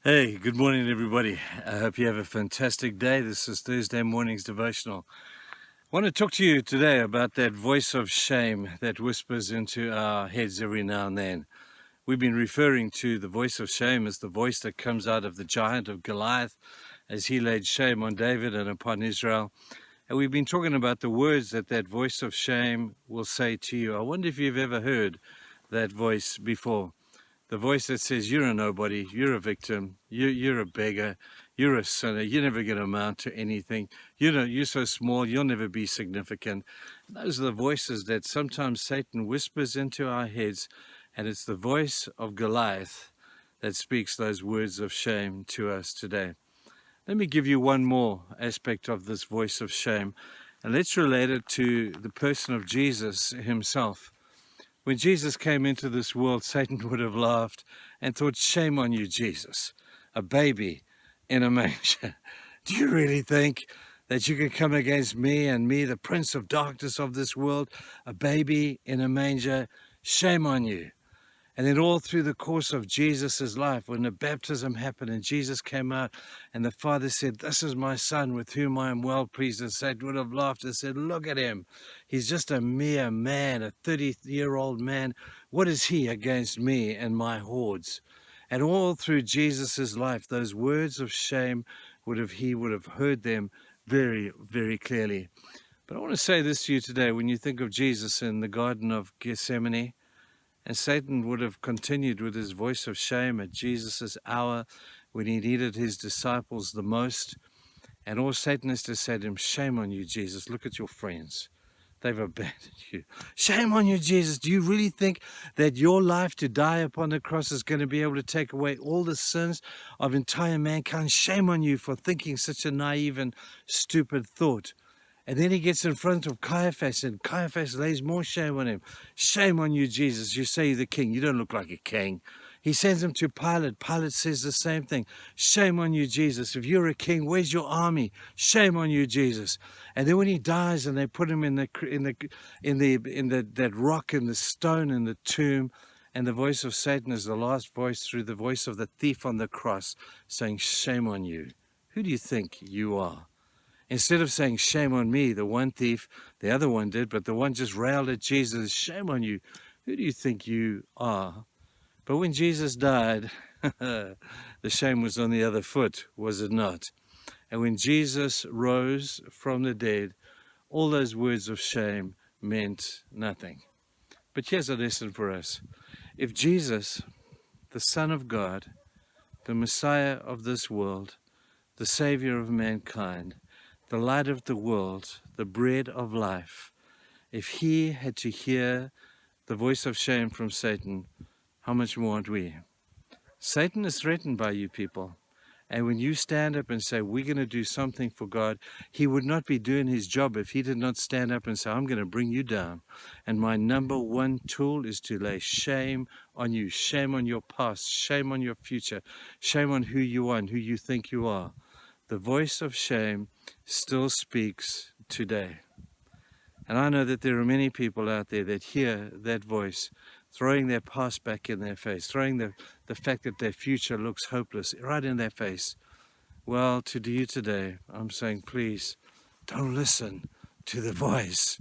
Hey, good morning, everybody. I hope you have a fantastic day. This is Thursday morning's devotional. I want to talk to you today about that voice of shame that whispers into our heads every now and then. We've been referring to the voice of shame as the voice that comes out of the giant of Goliath as he laid shame on David and upon Israel. And we've been talking about the words that that voice of shame will say to you. I wonder if you've ever heard that voice before. The voice that says, you're a nobody, you're a victim, you're a beggar, you're a sinner, you're never going to amount to anything, you're so small, you'll never be significant. Those are the voices that sometimes Satan whispers into our heads, and it's the voice of Goliath that speaks those words of shame to us today. Let me give you one more aspect of this voice of shame, and let's relate it to the person of Jesus himself. When Jesus came into this world, Satan would have laughed and thought, shame on you, Jesus, a baby in a manger. Do you really think that you could come against me and me, the prince of darkness of this world, a baby in a manger? Shame on you. And then all through the course of Jesus's life, when the baptism happened and Jesus came out and the Father said, this is my son with whom I am well pleased, and Satan would have laughed and said, look at him. He's just a mere man, a 30-year-old man. What is he against me and my hordes? And all through Jesus's life, those words of shame he would have heard them very, very clearly. But I want to say this to you today. When you think of Jesus in the Garden of Gethsemane, and Satan would have continued with his voice of shame at Jesus' hour when he needed his disciples the most. And all Satan has to say to him, shame on you, Jesus. Look at your friends. They've abandoned you. Shame on you, Jesus. Do you really think that your life to die upon the cross is going to be able to take away all the sins of entire mankind? Shame on you for thinking such a naive and stupid thought. And then he gets in front of Caiaphas, and Caiaphas lays more shame on him. Shame on you, Jesus. You say you're the king. You don't look like a king. He sends him to Pilate. Pilate says the same thing. Shame on you, Jesus. If you're a king, where's your army? Shame on you, Jesus. And then when he dies, and they put him in that rock and the stone in the tomb, and the voice of Satan is the last voice through the voice of the thief on the cross, saying, shame on you. Who do you think you are? Instead of saying, shame on me, the one thief, the other one did, but the one just railed at Jesus, shame on you. Who do you think you are? But when Jesus died, the shame was on the other foot, was it not? And when Jesus rose from the dead, all those words of shame meant nothing. But here's a lesson for us. If Jesus, the Son of God, the Messiah of this world, the Savior of mankind, the light of the world, the bread of life, if he had to hear the voice of shame from Satan, how much more aren't we? Satan is threatened by you people. And when you stand up and say, we're going to do something for God, he would not be doing his job if he did not stand up and say, I'm going to bring you down. And my number one tool is to lay shame on you, shame on your past, shame on your future, shame on who you are and who you think you are. The voice of shame still speaks today. And I know that there are many people out there that hear that voice, throwing their past back in their face, throwing the fact that their future looks hopeless right in their face. Well, to you today, I'm saying, please, don't listen to the voice.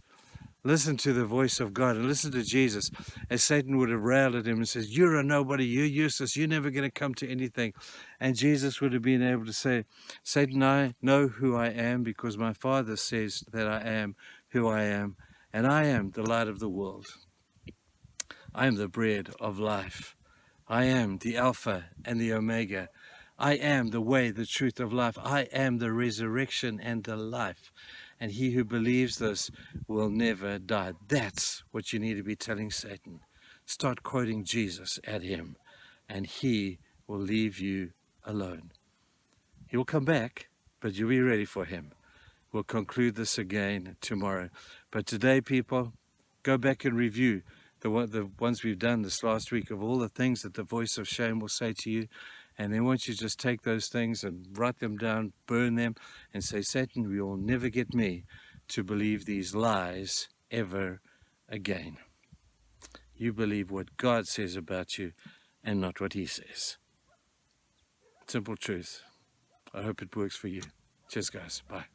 Listen to the voice of God and listen to Jesus, as Satan would have railed at him and says, you're a nobody, you're useless, you're never going to come to anything. And Jesus would have been able to say, Satan, I know who I am because my Father says that I am who I am, and I am the light of the world. I am the bread of life. I am the Alpha and the Omega. I am the way, the truth of life. I am the resurrection and the life. And he who believes this will never die. That's what you need to be telling Satan. Start quoting Jesus at him, and he will leave you alone. He will come back, but you'll be ready for him. We'll conclude this again tomorrow. But today, people, go back and review the ones we've done this last week of all the things that the voice of shame will say to you. And then once you just take those things and write them down, burn them, and say, Satan, you will never get me to believe these lies ever again. You believe what God says about you and not what he says. Simple truth. I hope it works for you. Cheers, guys. Bye.